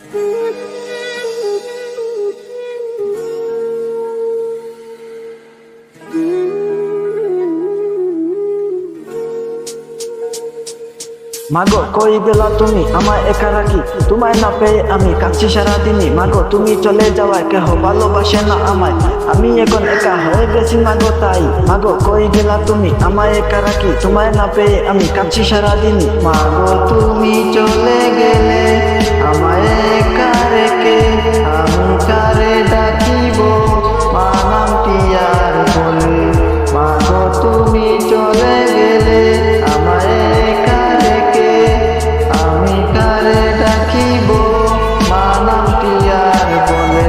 মাগো কই গেলা তুমি আমায় একা রাখি, তোমায় না পেয়ে আমি কাঁদছি সারাদিনই। মাগো তুমি চলে যাওয়ায় কেহ ভালোবাসে না আমায়, আমি এখন একা হয়ে গেছি মাগো তাই। মাগো কই গেলা তুমি আমায় একা রাখি, তোমায় না পেয়ে আমি কাঁদছি সারাদিনই। মাগো তুমি চলে গেলে আমায় একা রেখে, আমি কারে ডাকিব মা নামটি আর বলে। মাগো তুমি চলে গেলে আমায় একা রেখে, আমি কারে ডাকিব মা নামটি আর বলে।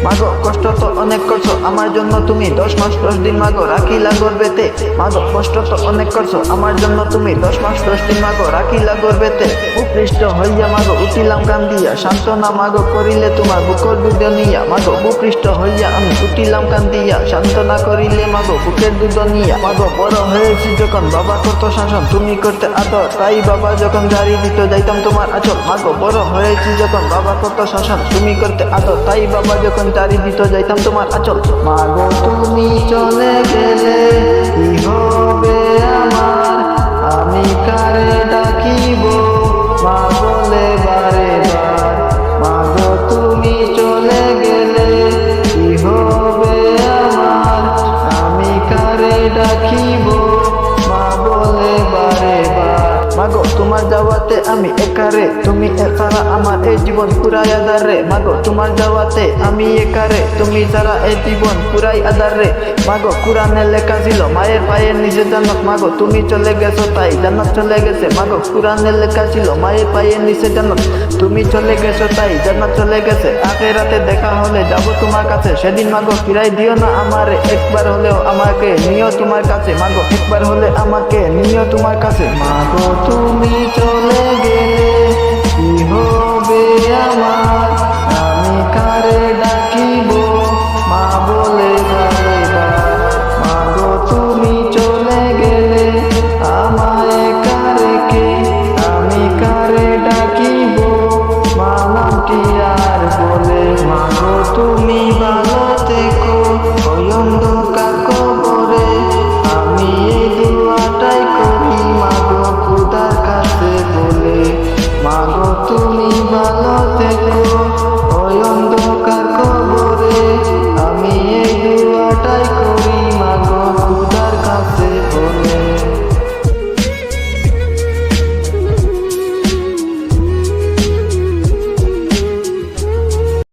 মাগো কষ্ট তো অনেক করছো আমার জন্য তুমি, 10 মাস 10 দিন মাগো রাখিলা গর্বেতে। মাগো কষ্ট তো অনেক করছো আমার জন্য তুমি, 10 মাস 10 দিন মাগো রাখিলা গর্বেতে। উপৃষ্ট হইয়া মাগো উঠিলাম কান্দিয়া, সান্ত্বনা মাগো করিলে তোমার বুকের দুধ নিয়া। মাগো উপৃষ্ট হইয়া আমি উঠিলাম কান্দিয়া, সান্ত্বনা করিলে মাগো বুকের দুধ নিয়া। মাগো বড় হয়েছি যখন বাবা করতো শাসন, তুমি করতে আদর, তাই বাবা যখন জারি দিত যাইতাম তোমার আঁচল। মাগো বড় হয়েছি যখন বাবা করতো শাসন, তুমি করতে আদর, তাই বাবা যখন জারি দিত যাইতাম তোমার আঁচল। মাগো তুমি চলে গেলে কি হবে আমার, আমি কারে ডাকিব মা বলে বারে বার। মাগো তুমি চলে গেলে কি হবে আমার, আমি কারে ডাকিব মা বলে বারে বার। মাগো তোমার যাওয়াতে আমি একারে, তুমি ছাড়া আমার এই জীবন পুরাই আধার রে। মাগো তোমার যাওয়াতে আমি একারে, তুমি ছাড়া এই জীবন পুরাই আধার রে। মাগো কুরআনে লেখা ছিল মায়ের পায়ের নিচে জান্নাত, মাগো তুমি চলে গেছো তাই জান্নাত চলে গেছে। মাগো কুরআনে লেখা ছিল মায়ের পায়ের নিচে জান্নাত, তুমি চলে গেছো তাই জান্নাত চলে গেছে। আখিরাতে দেখা হলে যাব তোমার কাছে, সেদিন মাগো ফিরাই দিও না আমারে, একবার হলেও আমাকে নিও তোমার কাছে। মাগো একবার হলে আমাকে নিও তোমার কাছে। মাগো তুমি চলে গেলে কি হবে আমার, আমি কারে ডাকিব মা বলে বারে বার। মাগো তুমি চলে গেলে আমায় একা রেখে, আমি কারে ডাকিব মা নামটি আর বলে। মাগো তুমি ভালো থেকো ওই অন্ধকার কবরে, আমি এই দুয়াটাই করি মাগো খোদার কাছে বলে। মাগো তুমি ভালো